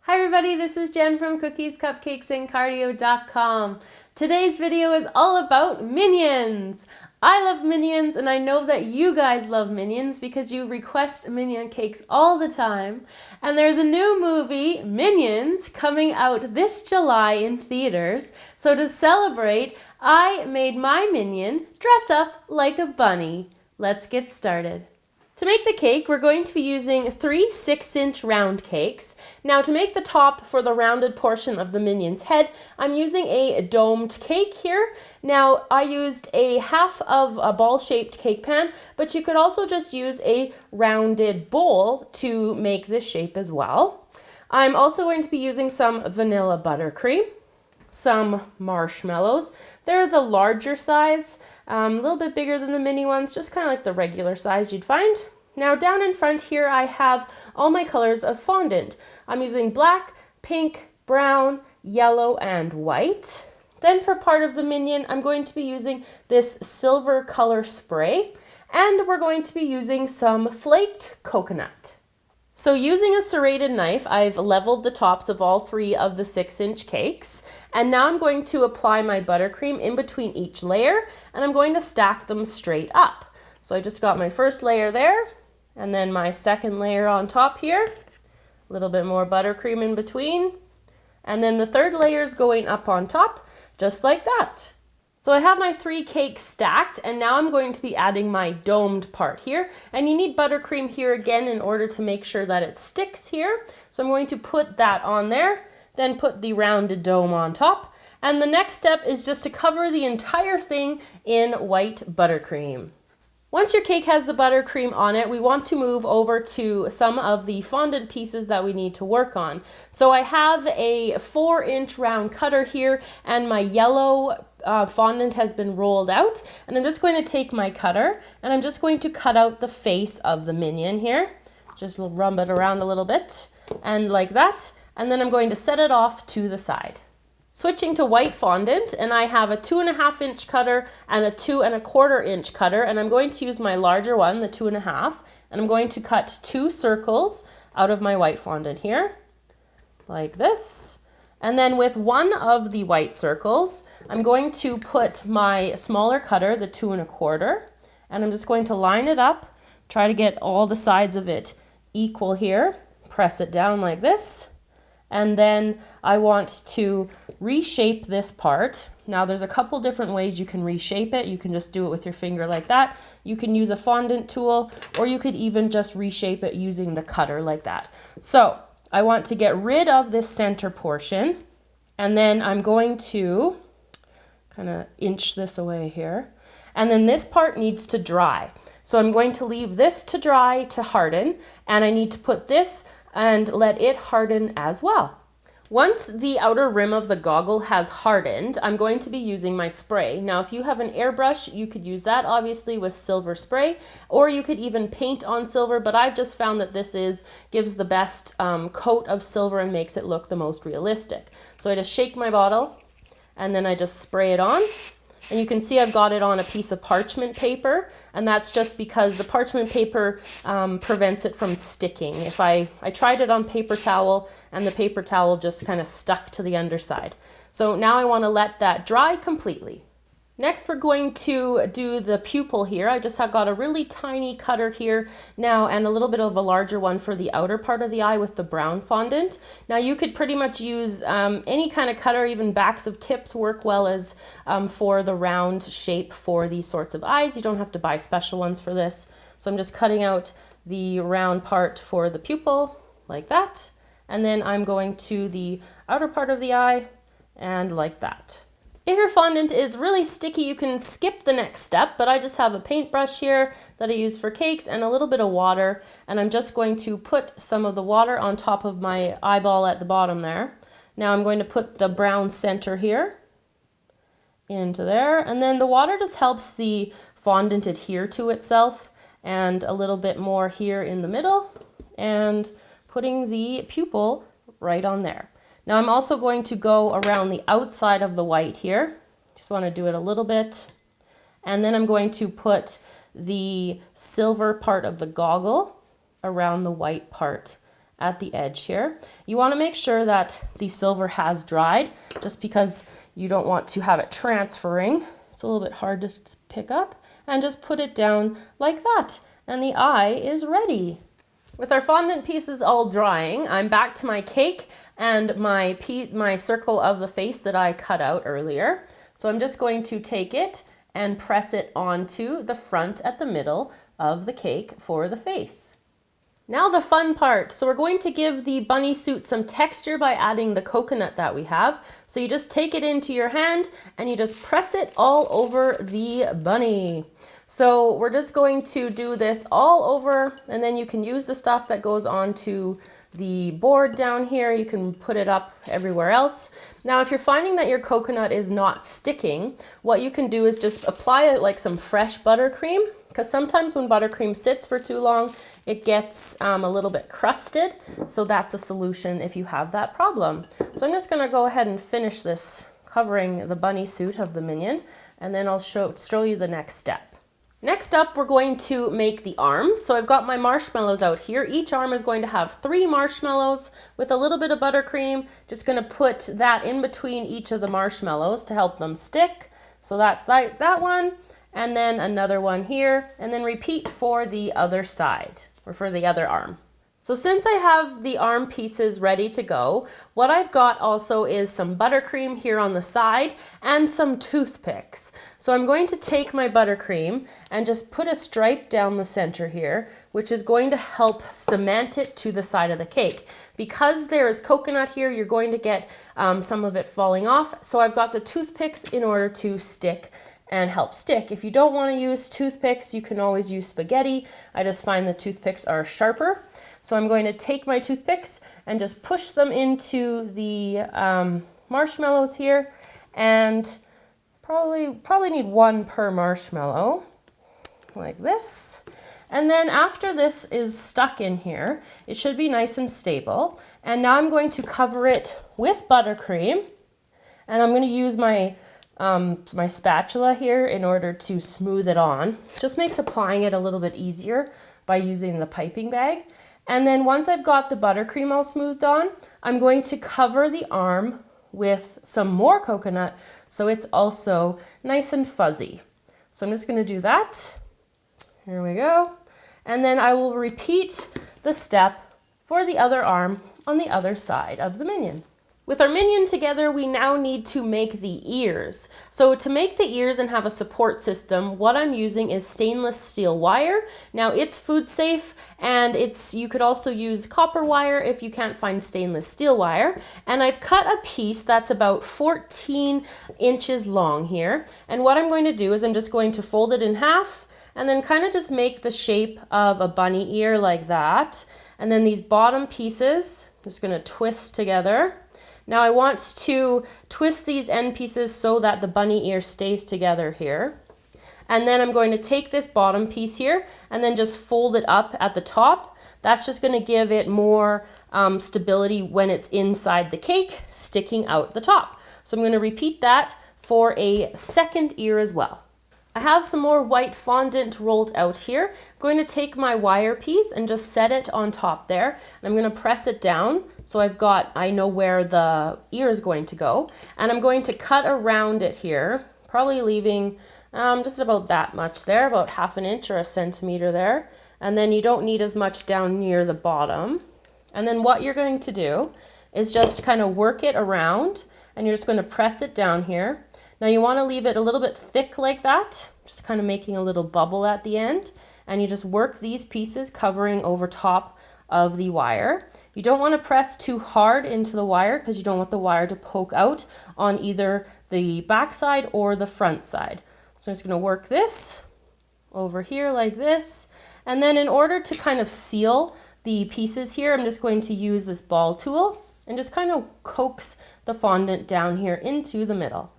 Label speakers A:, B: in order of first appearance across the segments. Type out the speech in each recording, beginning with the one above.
A: Hi everybody, this is Jen from Cookies, Cupcakes, and Cardio.com. Today's video is all about Minions. I love Minions and I know that you guys love Minions because you request Minion cakes all the time. And there's a new movie, Minions, coming out this July in theaters. So to celebrate, I made my Minion dress up like a bunny. Let's get started. To make the cake, we're going to be using 3 6-inch round cakes. Now to make the top for the rounded portion of the Minion's head, I'm using a domed cake here. Now I used a half of a ball-shaped cake pan, but you could also just use a rounded bowl to make this shape as well. I'm also going to be using some vanilla buttercream, some marshmallows. They're the larger size, a little bit bigger than the mini ones, just kind of like the regular size you'd find. Now down in front here I have all my colors of fondant. I'm using black, pink, brown, yellow, and white. Then for part of the Minion, I'm going to be using this silver color spray, and we're going to be using some flaked coconut. So using a serrated knife, I've leveled the tops of all 3 of the 6-inch cakes. And now I'm going to apply my buttercream in between each layer, and I'm going to stack them straight up. So I just got my first layer there, and then my second layer on top here. A little bit more buttercream in between. And then the third layer is going up on top, just like that. So I have my 3 cakes stacked, and now I'm going to be adding my domed part here. And you need buttercream here again in order to make sure that it sticks here. So I'm going to put that on there, then put the rounded dome on top. And the next step is just to cover the entire thing in white buttercream. Once your cake has the buttercream on it, we want to move over to some of the fondant pieces that we need to work on. So I have a 4-inch round cutter here, and my yellow fondant has been rolled out. And I'm just going to take my cutter, and I'm just going to cut out the face of the Minion here. Just rub it around a little bit, and like that. And then I'm going to set it off to the side. Switching to white fondant, and I have a 2.5-inch cutter and a 2.25-inch cutter, and I'm going to use my larger one, the 2.5, and I'm going to cut 2 circles out of my white fondant here, like this. And then with one of the white circles, I'm going to put my smaller cutter, the 2.25, and I'm just going to line it up, try to get all the sides of it equal here, press it down like this. And then I want to reshape this part. Now there's a couple different ways you can reshape it. You can just do it with your finger like that. You can use a fondant tool, or you could even just reshape it using the cutter like that. So I want to get rid of this center portion, and then I'm going to kind of inch this away here. And then this part needs to dry. So I'm going to leave this to dry to harden, and I need to put this and let it harden as well. Once the outer rim of the goggle has hardened, I'm going to be using my spray. Now, if you have an airbrush, you could use that obviously with silver spray, or you could even paint on silver, but I've just found that this gives the best coat of silver and makes it look the most realistic. So I just shake my bottle, and then I just spray it on. And you can see I've got it on a piece of parchment paper, and that's just because the parchment paper prevents it from sticking. If I tried it on paper towel, and the paper towel just kind of stuck to the underside. So now I want to let that dry completely. Next, we're going to do the pupil here. I just have got a really tiny cutter here now, and a little bit of a larger one for the outer part of the eye with the brown fondant. Now you could pretty much use any kind of cutter, even backs of tips work well as for the round shape for these sorts of eyes. You don't have to buy special ones for this. So I'm just cutting out the round part for the pupil like that. And then I'm going to the outer part of the eye and like that. If your fondant is really sticky, you can skip the next step, but I just have a paintbrush here that I use for cakes and a little bit of water, and I'm just going to put some of the water on top of my eyeball at the bottom there. Now I'm going to put the brown center here into there, and then the water just helps the fondant adhere to itself, and a little bit more here in the middle, and putting the pupil right on there. Now I'm also going to go around the outside of the white here. Just want to do it a little bit. And then I'm going to put the silver part of the goggle around the white part at the edge here. You want to make sure that the silver has dried, just because you don't want to have it transferring. It's a little bit hard to pick up. And just put it down like that. And the eye is ready. With our fondant pieces all drying, I'm back to my cake and my circle of the face that I cut out earlier. So I'm just going to take it and press it onto the front at the middle of the cake for the face. Now the fun part. So we're going to give the bunny suit some texture by adding the coconut that we have. So you just take it into your hand and you just press it all over the bunny. So we're just going to do this all over, and then you can use the stuff that goes onto the board down here. You can put it up everywhere else. Now, if you're finding that your coconut is not sticking, what you can do is just apply it like some fresh buttercream, because sometimes when buttercream sits for too long, it gets a little bit crusted. So that's a solution if you have that problem. So I'm just gonna go ahead and finish this covering the bunny suit of the Minion, and then I'll show you the next step. Next up, we're going to make the arms. So I've got my marshmallows out here. Each arm is going to have 3 marshmallows with a little bit of buttercream. Just gonna put that in between each of the marshmallows to help them stick. So that's that one, and then another one here, and then repeat for the other side, or for the other arm. So since I have the arm pieces ready to go, what I've got also is some buttercream here on the side and some toothpicks. So I'm going to take my buttercream and just put a stripe down the center here, which is going to help cement it to the side of the cake. Because there is coconut here, you're going to get some of it falling off. So I've got the toothpicks in order to stick and help stick. If you don't want to use toothpicks, you can always use spaghetti. I just find the toothpicks are sharper. So I'm going to take my toothpicks and just push them into the marshmallows here, and probably need 1 per marshmallow, like this. And then after this is stuck in here, it should be nice and stable. And now I'm going to cover it with buttercream, and I'm going to use my spatula here in order to smooth it on. Just makes applying it a little bit easier by using the piping bag. And then once I've got the buttercream all smoothed on, I'm going to cover the arm with some more coconut so it's also nice and fuzzy. So I'm just going to do that. Here we go. And then I will repeat the step for the other arm on the other side of the Minion. With our Minion together, we now need to make the ears. So to make the ears and have a support system, what I'm using is stainless steel wire. Now it's food safe, and you could also use copper wire if you can't find stainless steel wire. And I've cut a piece that's about 14 inches long here. And what I'm going to do is I'm just going to fold it in half and then kind of just make the shape of a bunny ear like that. And then these bottom pieces, I'm just going to twist together. Now I want to twist these end pieces so that the bunny ear stays together here. And then I'm going to take this bottom piece here and then just fold it up at the top. That's just going to give it more stability when it's inside the cake, sticking out the top. So I'm going to repeat that for a second ear as well. I have some more white fondant rolled out here. I'm going to take my wire piece and just set it on top there. And I'm going to press it down so I know where the ear is going to go. And I'm going to cut around it here, probably leaving just about that much there, about 1/2 inch or 1 centimeter there. And then you don't need as much down near the bottom. And then what you're going to do is just kind of work it around, and you're just going to press it down here. Now you want to leave it a little bit thick like that, just kind of making a little bubble at the end, and you just work these pieces covering over top of the wire. You don't want to press too hard into the wire because you don't want the wire to poke out on either the back side or the front side. So I'm just going to work this over here like this, and then in order to kind of seal the pieces here, I'm just going to use this ball tool and just kind of coax the fondant down here into the middle.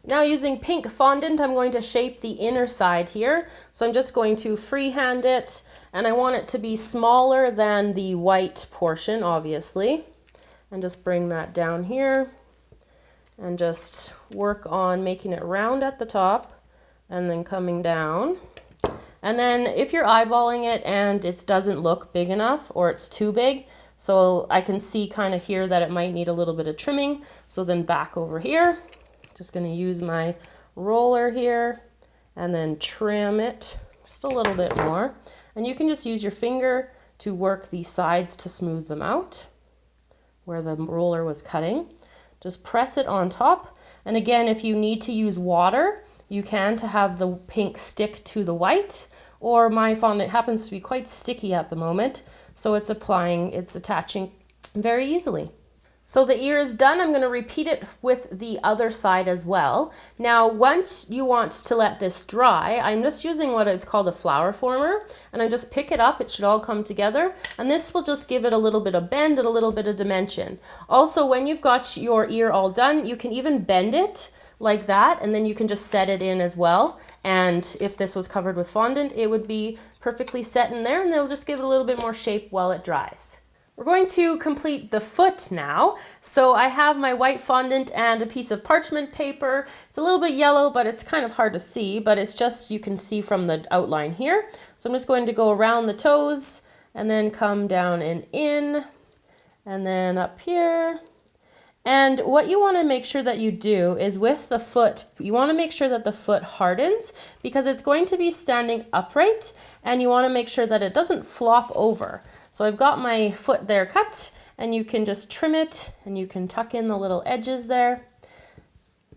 A: Now using pink fondant, I'm going to shape the inner side here. So I'm just going to freehand it, and I want it to be smaller than the white portion, obviously. And just bring that down here and just work on making it round at the top and then coming down. And then if you're eyeballing it and it doesn't look big enough or it's too big, So I can see kind of here that it might need a little bit of trimming. So then back over here, just going to use my roller here and then trim it just a little bit more. And you can just use your finger to work the sides to smooth them out where the roller was cutting. Just press it on top. And again, if you need to use water, you can, to have the pink stick to the white, or my fondant happens to be quite sticky at the moment, so it's attaching very easily. So the ear is done. I'm going to repeat it with the other side as well. Now, once you want to let this dry, I'm just using what is called a flower former, and I just pick it up. It should all come together, and this will just give it a little bit of bend and a little bit of dimension. Also, when you've got your ear all done, you can even bend it like that, and then you can just set it in as well. And if this was covered with fondant, it would be perfectly set in there, and they'll just give it a little bit more shape while it dries. We're going to complete the foot now. So I have my white fondant and a piece of parchment paper. It's a little bit yellow, but it's kind of hard to see, but it's just, you can see from the outline here. So I'm just going to go around the toes and then come down and in, and then up here. And what you want to make sure that you do is with the foot, you want to make sure that the foot hardens, because it's going to be standing upright, and you want to make sure that it doesn't flop over. So I've got my foot there cut, and you can just trim it, and you can tuck in the little edges there,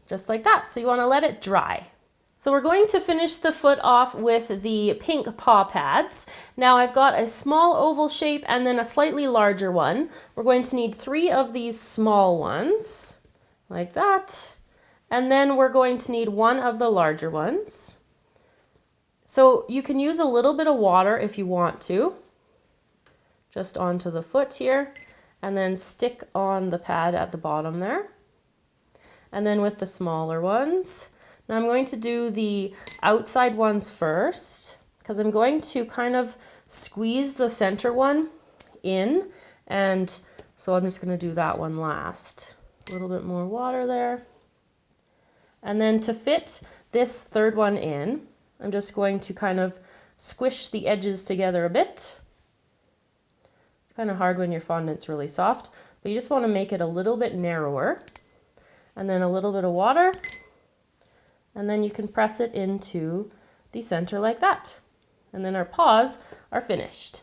A: just like that. So you want to let it dry. So we're going to finish the foot off with the pink Paw Pads. Now I've got a small oval shape and then a slightly larger one. We're going to need 3 of these small ones, like that. And then we're going to need 1 of the larger ones. So you can use a little bit of water if you want to, just onto the foot here, and then stick on the pad at the bottom there. And then with the smaller ones, now I'm going to do the outside ones first, because I'm going to kind of squeeze the center one in, and so I'm just going to do that one last. A little bit more water there. And then to fit this third one in, I'm just going to kind of squish the edges together a bit. It's kind of hard when your fondant's really soft, but you just want to make it a little bit narrower. And then a little bit of water. And then you can press it into the center like that. And then our paws are finished.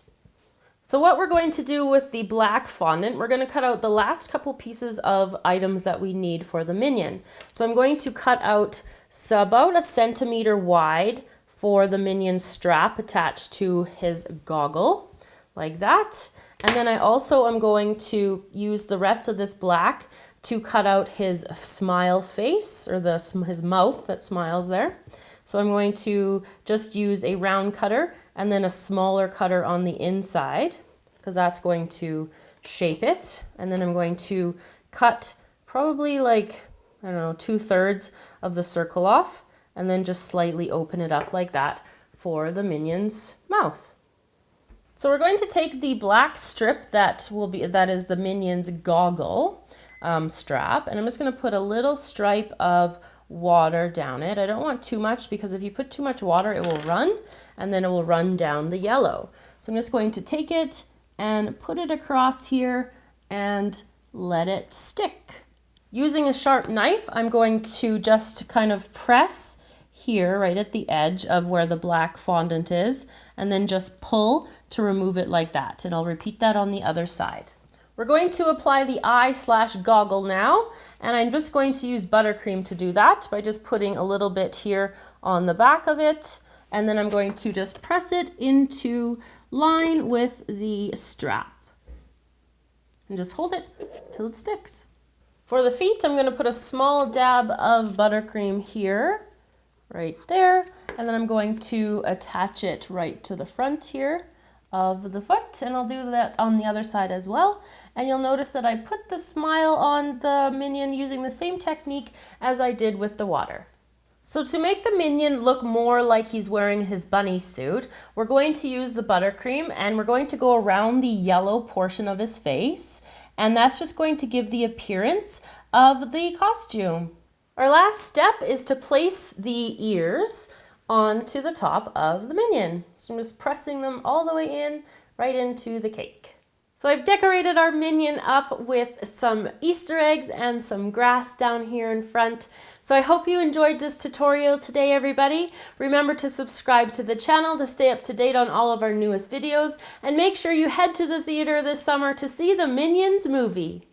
A: So what we're going to do with the black fondant, we're going to cut out the last couple pieces of items that we need for the minion. So I'm going to cut out about 1 centimeter wide for the Minion strap attached to his goggle, like that. And then I also am going to use the rest of this black to cut out his smile face, or his mouth that smiles there. So I'm going to just use a round cutter and then a smaller cutter on the inside, because that's going to shape it. And then I'm going to cut probably like, I don't know, 2/3 of the circle off, and then just slightly open it up like that for the Minion's mouth. So we're going to take the black strip that is the Minion's goggle strap, and I'm just going to put a little stripe of water down it. I don't want too much, because if you put too much water it will run, and then it will run down the yellow. So I'm just going to take it and put it across here and let it stick. Using a sharp knife, I'm going to just kind of press here right at the edge of where the black fondant is, and then just pull to remove it like that, and I'll repeat that on the other side. We're going to apply the eye/goggle now, and I'm just going to use buttercream to do that by just putting a little bit here on the back of it, and then I'm going to just press it into line with the strap and just hold it till it sticks. For the feet, I'm going to put a small dab of buttercream here, right there, and then I'm going to attach it right to the front here of the foot, and I'll do that on the other side as well. And you'll notice that I put the smile on the Minion using the same technique as I did with the water. So to make the Minion look more like he's wearing his bunny suit, we're going to use the buttercream, and we're going to go around the yellow portion of his face, and that's just going to give the appearance of the costume. Our last step is to place the ears onto the top of the Minion. So I'm just pressing them all the way in, right into the cake. So I've decorated our Minion up with some Easter eggs and some grass down here in front. So I hope you enjoyed this tutorial today, everybody. Remember to subscribe to the channel to stay up to date on all of our newest videos, and make sure you head to the theater this summer to see the Minions movie.